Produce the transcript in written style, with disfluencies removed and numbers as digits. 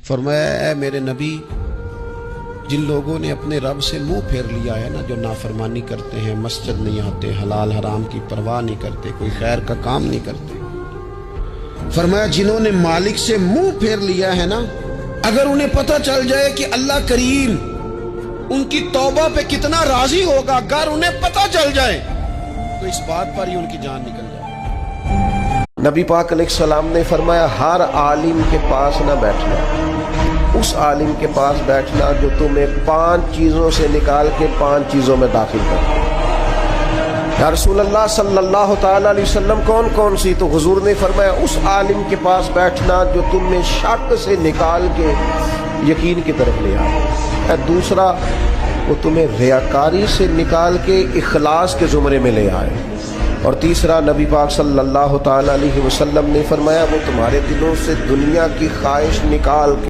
فرمایا اے میرے نبی، جن لوگوں نے اپنے رب سے منہ پھیر لیا ہے نا، جو نافرمانی کرتے ہیں، مسجد نہیں آتے، حلال حرام کی پرواہ نہیں کرتے، کوئی خیر کا کام نہیں کرتے، فرمایا جنہوں نے مالک سے منہ پھیر لیا ہے نا، اگر انہیں پتہ چل جائے کہ اللہ کریم ان کی توبہ پہ کتنا راضی ہوگا، اگر انہیں پتہ چل جائے تو اس بات پر ہی ان کی جان نکل جائے۔ نبی پاک علیہ السلام نے فرمایا ہر عالم کے پاس نہ بیٹھنا، اس عالم کے پاس بیٹھنا جو تمہیں 5 چیزوں سے نکال کے 5 چیزوں میں داخل کرے۔ یا رسول اللہ صلی اللہ تعالی علیہ وسلم کون کون سی؟ تو حضور نے فرمایا اس عالم کے پاس بیٹھنا جو تمہیں شک سے نکال کے یقین کی طرف لے آئے۔ دوسرا، وہ تمہیں ریاکاری سے نکال کے اخلاص کے زمرے میں لے آئے۔ اور تیسرا، نبی پاک صلی اللہ تعالی علیہ وسلم نے فرمایا وہ تمہارے دلوں سے دنیا کی خواہش نکال کے